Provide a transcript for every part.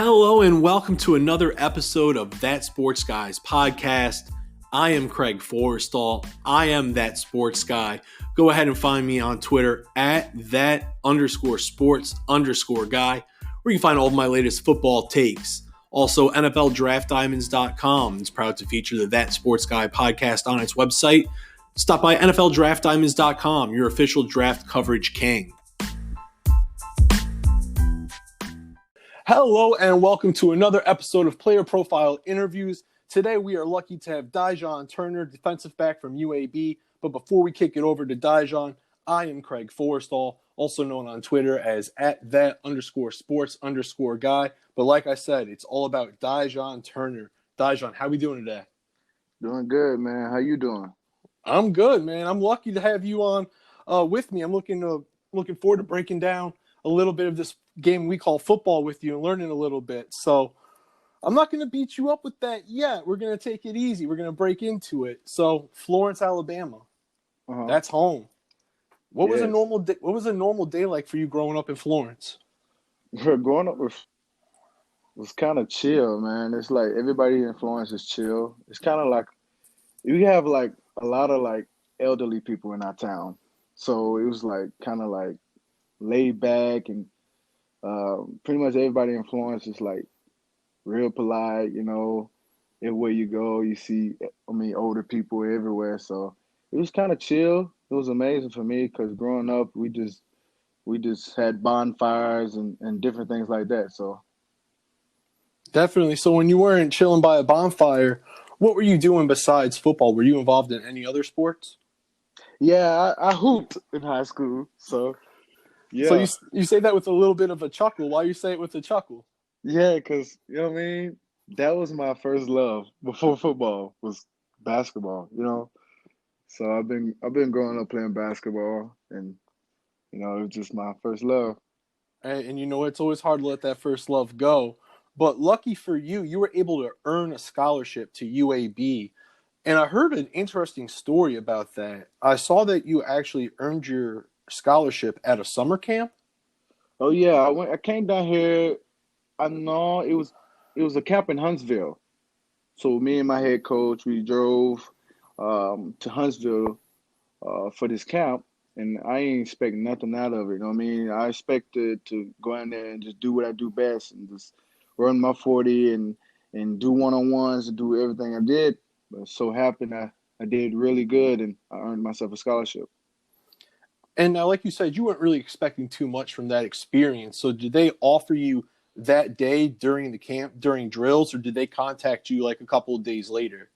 Hello and welcome to another episode of That Sports Guys podcast. I am Craig Forrestall. I am That Sports Guy. Go ahead and find me on Twitter at that_sports_guy, where you can find all of my latest football takes. Also, NFLDraftDiamonds.com is proud to feature the That Sports Guy podcast on its website. Stop by NFLDraftDiamonds.com, your official draft coverage king. Hello and welcome to another episode of Player Profile Interviews. Today we are lucky to have Dy'Jonn Turner, defensive back from UAB. But before we kick it over to Dy'Jonn, I am Craig Forrestall, also known on Twitter as at that_sports_guy. But like I said, it's all about Dy'Jonn Turner. Dy'Jonn, how we doing today? Doing good, man. How you doing? I'm good, man. I'm lucky to have you on with me. I'm looking forward to breaking down a little bit of this game we call football with you and learning a little bit. So I'm not going to beat you up with that yet. We're going to take it easy. We're going to break into it. So Florence, Alabama, That's home. What was a normal day like for you growing up in Florence? Growing up was kind of chill, man. It's like everybody in Florence is chill. It's kind of like we have like a lot of like elderly people in our town, so it was like kind of like laid back, and pretty much everybody in Florence is like real polite, you know. Everywhere you go, you see, older people everywhere. So it was kind of chill. It was amazing for me because growing up, we just had bonfires and different things like that. So definitely. So when you weren't chilling by a bonfire, what were you doing besides football? Were you involved in any other sports? Yeah, I hooped in high school. So yeah. So you say that with a little bit of a chuckle. Why you say it with a chuckle? Yeah, because, you know what I mean? That was my first love before football was basketball, you know? So I've been growing up playing basketball, and, you know, it was just my first love. And you know, it's always hard to let that first love go. But lucky for you, you were able to earn a scholarship to UAB. And I heard an interesting story about that. I saw that you actually earned your scholarship at a summer camp. Oh yeah, I came down here. I know it was a camp in Huntsville. So me and my head coach, we drove to Huntsville for this camp, and I ain't expect nothing out of it. You know what I mean? I expected to go in there and just do what I do best and just run my 40 and do one-on-ones and do everything I did. But so happened I did really good, and I earned myself a scholarship. And now, like you said, you weren't really expecting too much from that experience. So did they offer you that day during the camp, during drills, or did they contact you like a couple of days later?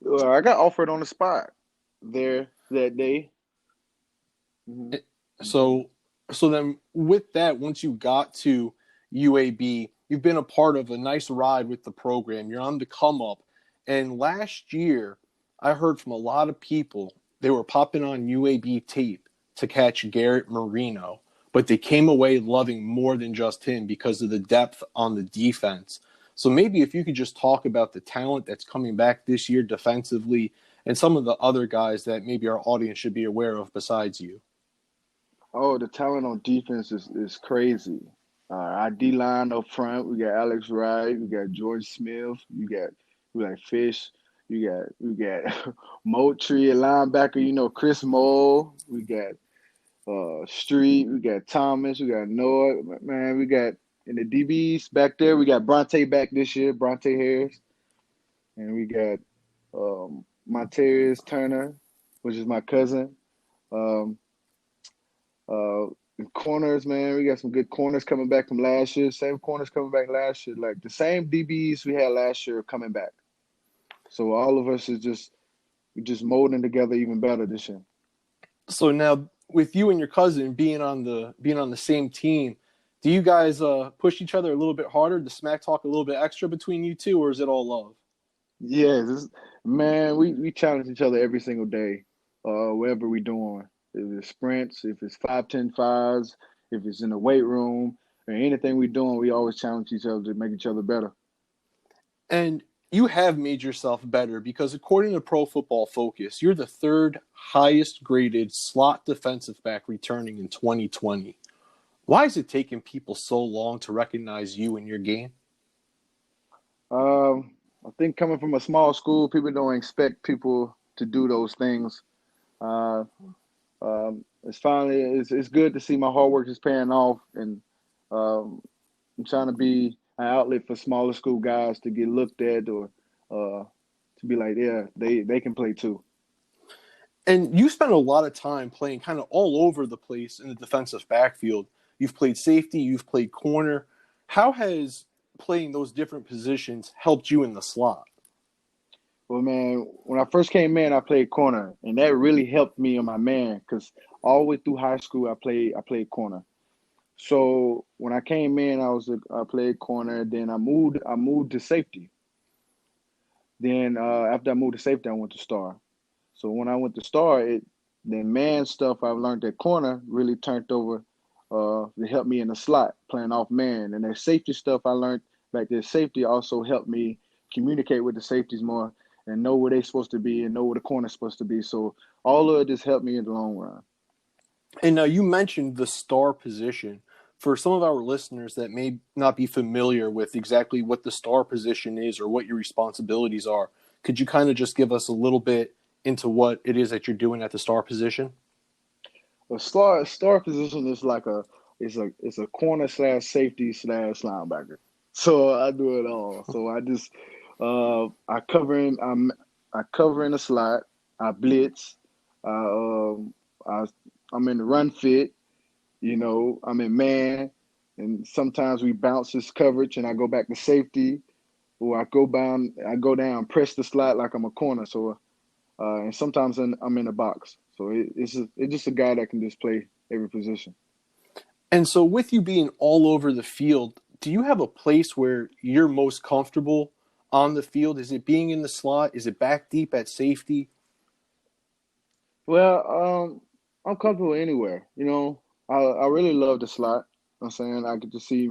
I got offered on the spot there that day. Mm-hmm. So then with that, once you got to UAB, you've been a part of a nice ride with the program. You're on the come up. And last year, I heard from a lot of people, they were popping on UAB tape to catch Garrett Marino, but they came away loving more than just him because of the depth on the defense. So maybe if you could just talk about the talent that's coming back this year defensively and some of the other guys that maybe our audience should be aware of besides you. Oh, the talent on defense is crazy. Our D-line up front, we got Alex Wright, we got George Smith, we got Fish. We got Moultrie, a linebacker, you know, Chris Mole. We got Street. We got Thomas. We got Noah. Man, we got in the DBs back there. We got Bronte back this year, Bronte Harris. And we got Dy'Jonn Turner, which is my cousin. Corners, man, we got some good corners coming back from last year. Same corners coming back last year. Like the same DBs we had last year coming back. So all of us is just molding together even better this year. So now with you and your cousin being on the same team, do you guys push each other a little bit harder? Does smack talk a little bit extra between you two, or is it all love? Yeah, man, we challenge each other every single day, whatever we doing. If it's sprints, if it's 5, 10, 5s, if it's in the weight room, or anything we doing, we always challenge each other to make each other better. And you have made yourself better because according to Pro Football Focus, you're the third highest graded slot defensive back returning in 2020. Why is it taking people so long to recognize you in your game? I think coming from a small school, people don't expect people to do those things. Uh, it's good to see my hard work is paying off, and um, I'm trying to be an outlet for smaller school guys to get looked at or to be like, yeah, they can play too. And you spent a lot of time playing kind of all over the place in the defensive backfield. You've played safety, you've played corner. How has playing those different positions helped you in the slot? Well, man, when I first came in, I played corner, and that really helped me on my man because all the way through high school, I played corner. So when I came in, I played corner. Then I moved to safety. Then after I moved to safety, I went to star. So when I went to star, the man stuff I learned at corner really turned over to help me in the slot playing off man, and that safety stuff I learned back there. Safety also helped me communicate with the safeties more and know where they're supposed to be and know where the corner's supposed to be. So all of it just helped me in the long run. And now you mentioned the star position. For some of our listeners that may not be familiar with exactly what the star position is or what your responsibilities are, could you kind of just give us a little bit into what it is that you're doing at the star position? A star position is like it's a corner slash safety slash linebacker. So I do it all. So I cover in the slot. I blitz. I I I'm in the run fit. I'm in man, and sometimes we bounce this coverage, and I go back to safety, or I go down, press the slot like I'm a corner. So and sometimes I'm in the box. So it's just a guy that can just play every position. And so, with you being all over the field, do you have a place where you're most comfortable on the field? Is it being in the slot? Is it back deep at safety? Well, I'm comfortable anywhere. I really love the slot. I'm saying I get to see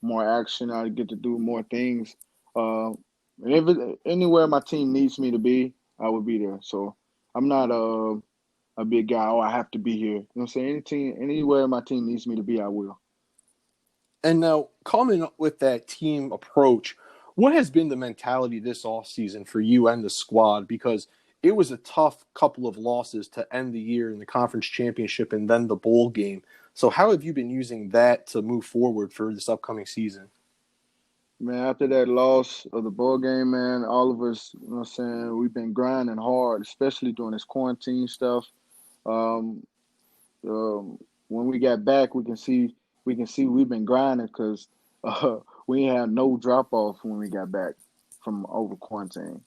more action. I get to do more things. Uh, anywhere my team needs me to be, I would be there. So I'm not a big guy. Oh, I have to be here. I'm saying? Anywhere my team needs me to be, I will. And now, coming up with that team approach, what has been the mentality this offseason for you and the squad? Because it was a tough couple of losses to end the year in the conference championship and then the bowl game. So, how have you been using that to move forward for this upcoming season? Man, after that loss of the ball game, man, all of us, you know what I'm saying, we've been grinding hard, especially during this quarantine stuff. Um, when we got back, we can see we've been grinding because we ain't had no drop off when we got back from over quarantine.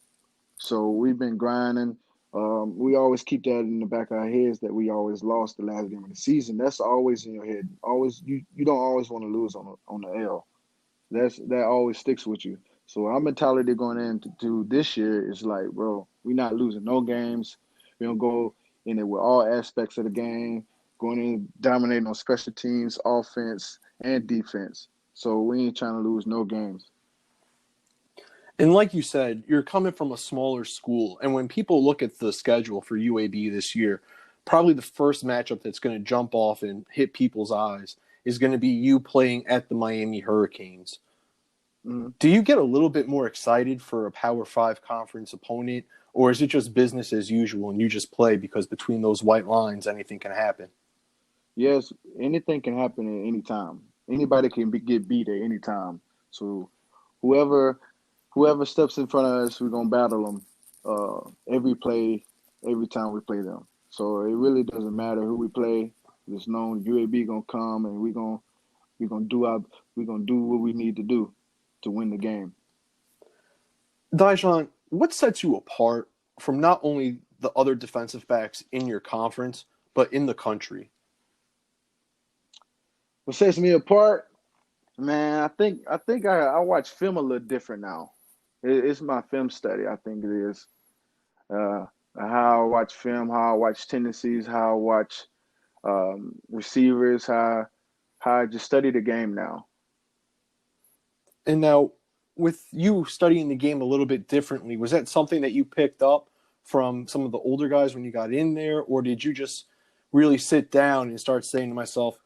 So we've been grinding. We always keep that in the back of our heads that we always lost the last game of the season. That's always in your head. Always, you don't always want to lose on the L. That always sticks with you. So our mentality going into this year is like, bro, we're not losing no games. We don't go in it with all aspects of the game, going in dominating on special teams, offense and defense. So we ain't trying to lose no games. And like you said, you're coming from a smaller school. And when people look at the schedule for UAB this year, probably the first matchup that's going to jump off and hit people's eyes is going to be you playing at the Miami Hurricanes. Mhm. Do you get a little bit more excited for a Power Five conference opponent, or is it just business as usual and you just play because between those white lines, anything can happen? Yes, anything can happen at any time. Anybody can get beat at any time. So whoever whoever steps in front of us, we're gonna battle them every play, every time we play them. So it really doesn't matter who we play. Just know UAB gonna come and we gonna do what we need to do to win the game. Dy'Jonn, what sets you apart from not only the other defensive backs in your conference, but in the country? What sets me apart, man? I watch film a little different now. It's my film study. I think it is. How I watch film, how I watch tendencies, how I watch receivers, how I just study the game now. And now, with you studying the game a little bit differently, was that something that you picked up from some of the older guys when you got in there, or did you just really sit down and start saying to myself,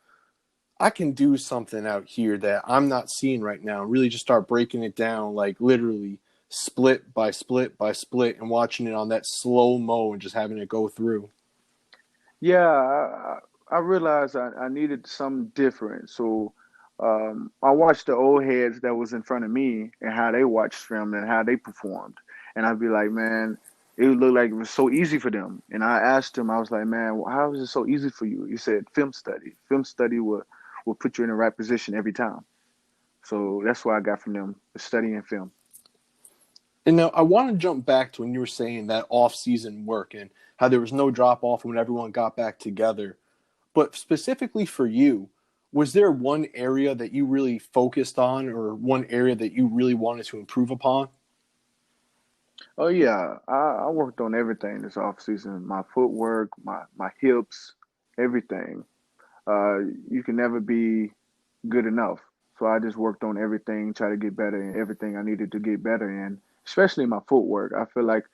I can do something out here that I'm not seeing right now. Really just start breaking it down, like literally split by split by split, and watching it on that slow mo and just having it go through. Yeah, I realized I needed something different. So I watched the old heads that was in front of me and how they watched film and how they performed. And I'd be like, man, it looked like it was so easy for them. And I asked him, I was like, man, how is it so easy for you? He said, film study. Film study will put you in the right position every time. So that's what I got from them, studying film. And now I want to jump back to when you were saying that off-season work and how there was no drop off when everyone got back together. But specifically for you, was there one area that you really focused on or one area that you really wanted to improve upon? Oh yeah, I worked on everything this off season. My footwork, my hips, everything. You can never be good enough. So I just worked on everything, try to get better in everything I needed to get better in, especially my footwork. I feel like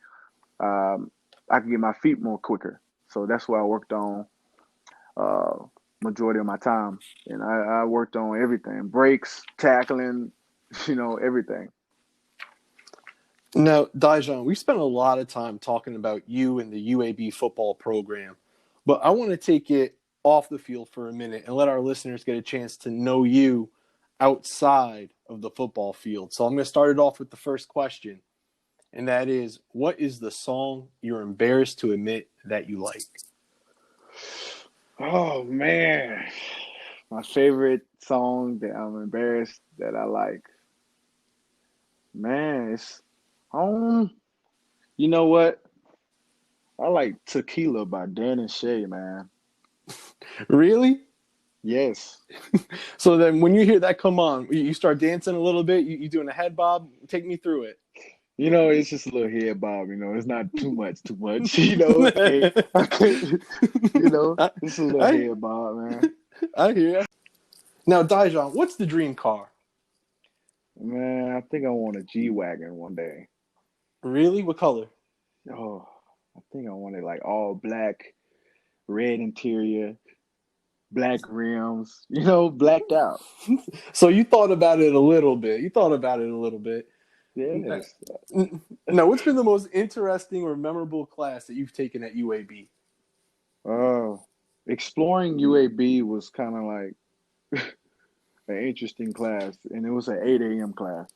um, I can get my feet more quicker. So that's what I worked on uh, majority of my time. And I worked on everything, breaks, tackling, everything. Now, Dy'Jonn, we spent a lot of time talking about you and the UAB football program, but I want to take it off the field for a minute and let our listeners get a chance to know you outside of the football field. So I'm going to start it off with the first question, and that is, what is the song you're embarrassed to admit that you like? Oh man, my favorite song that I'm embarrassed that I like. Man, it's you know what? I like Tequila by Dan and Shay, man. Really? Yes. So then when you hear that come on, you start dancing a little bit, you doing a head bob? Take me through it. It's just a little head bob, it's not too much, I can't, I, it's a little I, head bob, man. I hear you. Now, Dy'Jonn, what's the dream car? Man, I think I want a G-Wagon one day. Really? What color? Oh, I think I want it like all black, red interior, black rims, blacked out. So you thought about it a little bit. You thought about it a little bit. Yes. Now, what's been the most interesting or memorable class that you've taken at UAB? Uh, Exploring UAB was kind of like an interesting class, and it was an 8 a.m. class.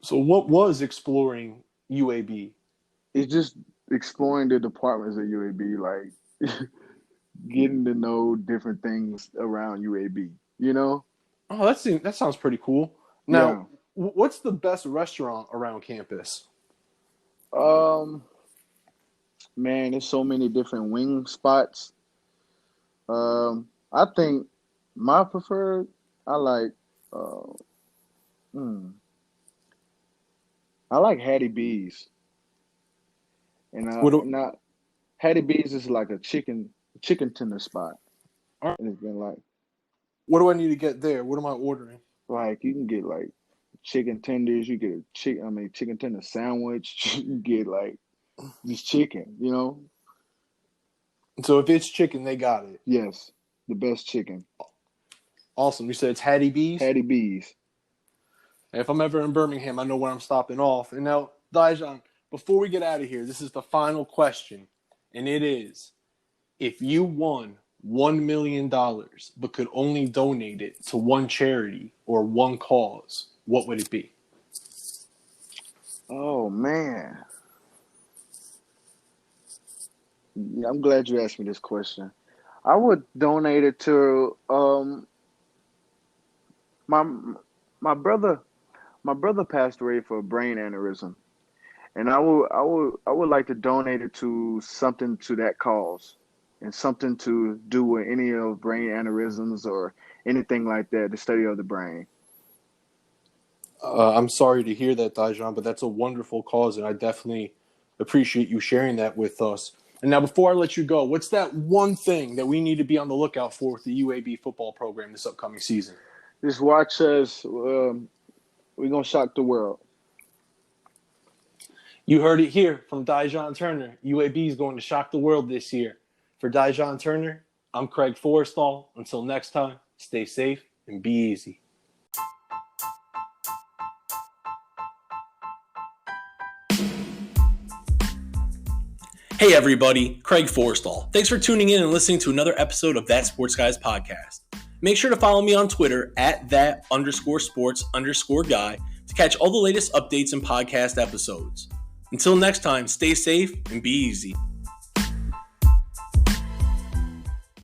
So, what was exploring UAB? It's just exploring the departments at UAB, like getting to know different things around UAB, you know? Oh, that sounds pretty cool. Now, Yeah. what's the best restaurant around campus? Um, Man, there's so many different wing spots. I think my preferred, I like, uh, hmm, I like Hattie B's, and What do, not Hattie B's is like a chicken tender spot, and it's been what do I need to get there? What am I ordering? like you can get like chicken tenders, you get a chicken tender sandwich, you get like just chicken. So if it's chicken, they got it. Yes, the best chicken, Awesome. You said it's Hattie B's? Hattie B's. If I'm ever in Birmingham, I know where I'm stopping off. And now, Dy'Jonn, before we get out of here, this is the final question. And it is, if you won $1 million but could only donate it to one charity or one cause, what would it be? Oh man, yeah, I'm glad you asked me this question. I would donate it to my my brother. My brother passed away for a brain aneurysm, and I would like to donate it to something to that cause, and something to do with any of brain aneurysms or anything like that, the study of the brain. I'm sorry to hear that, Dy'Jonn, but that's a wonderful cause, and I definitely appreciate you sharing that with us. And now, before I let you go, what's that one thing that we need to be on the lookout for with the UAB football program this upcoming season? Just watch us. We're gonna shock the world. You heard it here from Dy'Jonn Turner. UAB is going to shock the world this year. For Dy'Jonn Turner, I'm Craig Forrestall. Until next time, stay safe and be easy. Hey everybody, Craig Forrestall. Thanks for tuning in and listening to another episode of That Sports Guys podcast. Make sure to follow me on Twitter at @that_sports_guy to catch all the latest updates and podcast episodes. Until next time, stay safe and be easy.